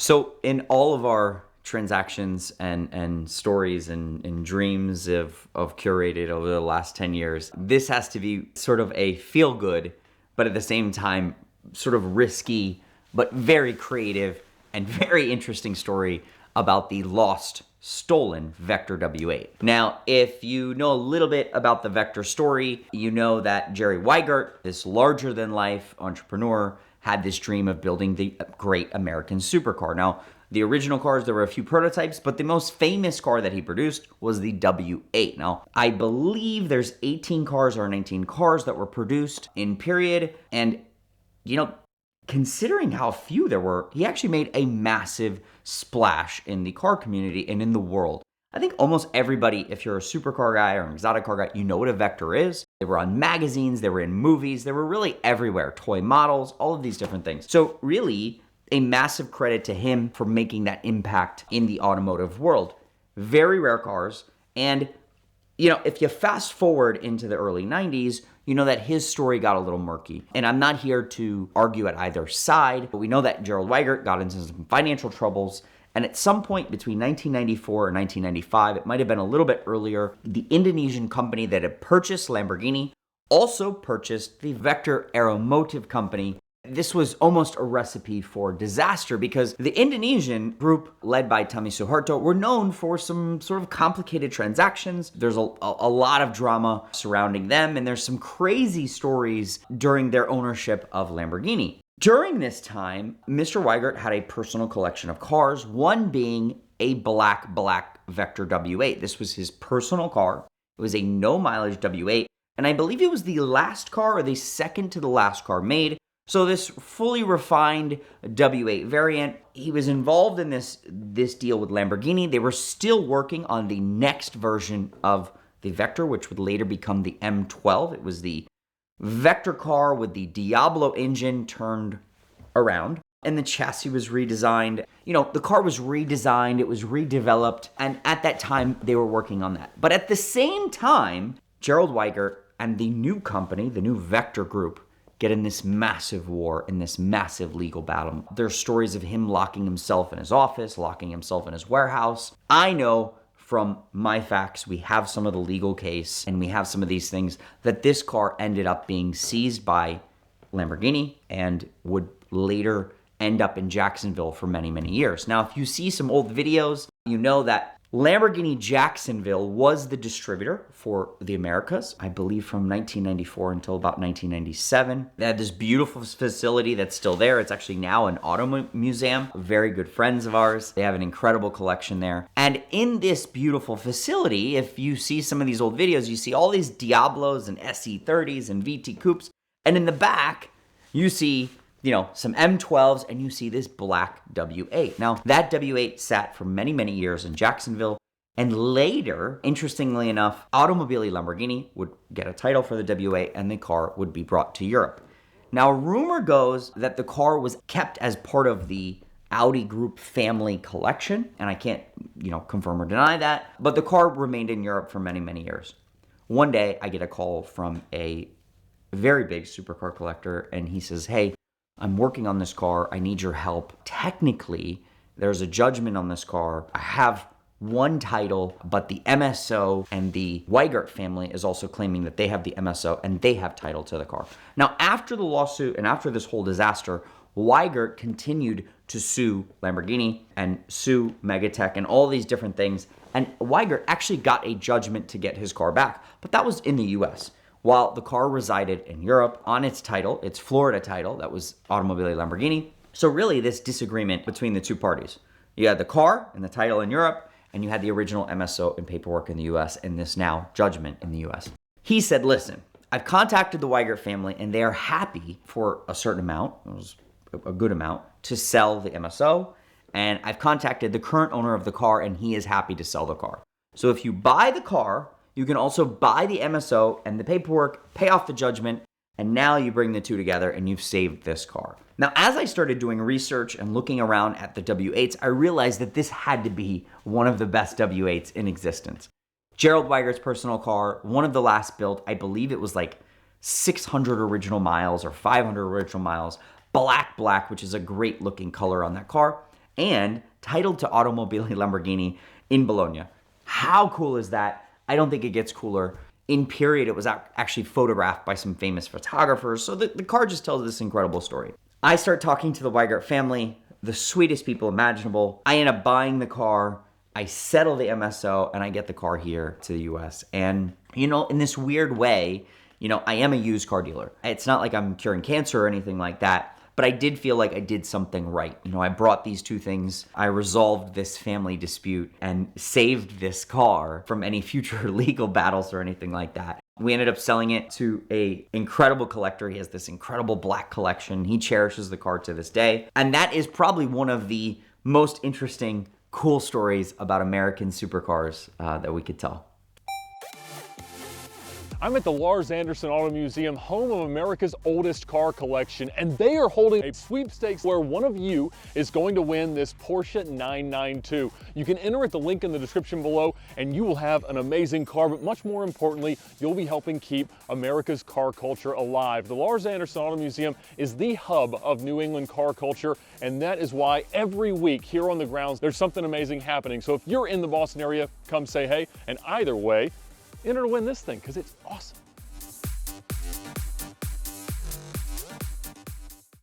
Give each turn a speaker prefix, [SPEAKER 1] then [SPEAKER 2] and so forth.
[SPEAKER 1] So in all of our transactions and stories and dreams of curated over the last 10 years, this has to be sort of a feel good, but at the same time, sort of risky, but very creative and very interesting story about the lost, stolen Vector W8. Now, if you know a little bit about the Vector story, you know that Jerry Wiegert, this larger-than-life entrepreneur, had this dream of building the great American supercar. Now, the original cars, there were a few prototypes, but the most famous car that he produced was the W8. Now, I believe there's 18 cars or 19 cars that were produced in period, and, you know, considering how few there were, he actually made a massive splash in the car community and in the world. I think almost everybody, if you're a supercar guy or an exotic car guy, you know what a Vector is. They were on magazines, they were in movies, they were really everywhere. Toy models, all of these different things. So really, a massive credit to him for making that impact in the automotive world. Very rare cars. And, you know, if you fast forward into the early 90s, you know that his story got a little murky. And I'm not here to argue at either side, but we know that Gerald Wiegert got into some financial troubles. And at some point between 1994 and 1995, it might have been a little bit earlier, the Indonesian company that had purchased Lamborghini also purchased the Vector Aeromotive company. This was almost a recipe for disaster because the Indonesian group led by Tommy Suharto were known for some sort of complicated transactions. There's a lot of drama surrounding them, and there's some crazy stories during their ownership of Lamborghini. During this time, Mr. Wiegert had a personal collection of cars, one being a black Vector W8. This was his personal car. It was a no-mileage W8, and I believe it was the last car or the second to the last car made. So this fully refined W8 variant, he was involved in this deal with Lamborghini. They were still working on the next version of the Vector, which would later become the M12. It was the Vector car with the Diablo engine turned around, and the chassis was redesigned. You know, the car was redesigned, it was redeveloped, and at that time, they were working on that. But at the same time, Gerald Wiegert and the new company, the new Vector Group, get in this massive war, in this massive legal battle. There's stories of him locking himself in his office, locking himself in his warehouse. I know from my facts, we have some of the legal case, and we have some of these things, that this car ended up being seized by Lamborghini and would later end up in Jacksonville for many, many years. Now, if you see some old videos, you know that Lamborghini Jacksonville was the distributor for the Americas, I believe from 1994 until about 1997. They had this beautiful facility that's still there. It's actually now an auto museum. Very good friends of ours. They have an incredible collection there. And in this beautiful facility, if you see some of these old videos, you see all these Diablos and SE30s and VT Coupes. And in the back, you see, you know, some M12s, and you see this black W8. Now, that W8 sat for many, many years in Jacksonville, and later, interestingly enough, Automobili Lamborghini would get a title for the W8, and the car would be brought to Europe. Now, rumor goes that the car was kept as part of the Audi Group family collection, and I can't, you know, confirm or deny that, but the car remained in Europe for many, many years. One day, I get a call from a very big supercar collector, and he says, "Hey, I'm working on this car. I need your help. Technically, there's a judgment on this car. I have one title, but the MSO and the Wiegert family is also claiming that they have the MSO and they have title to the car." Now, after the lawsuit and after this whole disaster, Wiegert continued to sue Lamborghini and sue Megatech and all these different things. And Wiegert actually got a judgment to get his car back, but that was in the US. While the car resided in Europe on its title, its Florida title, that was Automobili Lamborghini. So really this disagreement between the two parties. You had the car and the title in Europe, and you had the original MSO and paperwork in the US, and this now judgment in the US. He said, "Listen, I've contacted the Wiegert family, and they are happy for a certain amount, it was a good amount, to sell the MSO, and I've contacted the current owner of the car, and he is happy to sell the car. So if you buy the car, you can also buy the MSO and the paperwork, pay off the judgment, and now you bring the two together and you've saved this car." Now, as I started doing research and looking around at the W8s, I realized that this had to be one of the best W8s in existence. Gerald Wiegert's personal car, one of the last built, I believe it was like 600 original miles or 500 original miles, black, which is a great looking color on that car. and titled to Automobili Lamborghini in Bologna. How cool is that? I don't think it gets cooler. In period, it was actually photographed by some famous photographers, so the car just tells this incredible story. I start talking to the Wiegert family, the sweetest people imaginable. I end up buying the car, I settle the MSO, and I get the car here to the US. And, you know, in this weird way, you know, I am a used car dealer. It's not like I'm curing cancer or anything like that, but I did feel like I did something right. You know, I brought these two things, I resolved this family dispute and saved this car from any future legal battles or anything like that. We ended up selling it to an incredible collector. He has this incredible black collection. He cherishes the car to this day. And that is probably one of the most interesting, cool stories about American supercars that we could tell.
[SPEAKER 2] I'm at the Lars Anderson Auto Museum, home of America's oldest car collection, and they are holding a sweepstakes where one of you is going to win this Porsche 992. You can enter at the link in the description below, and you will have an amazing car, but much more importantly, you'll be helping keep America's car culture alive. The Lars Anderson Auto Museum is the hub of New England car culture, and that is why every week here on the grounds, there's something amazing happening. So if you're in the Boston area, come say hey, and either way, enter to win this thing because it's awesome.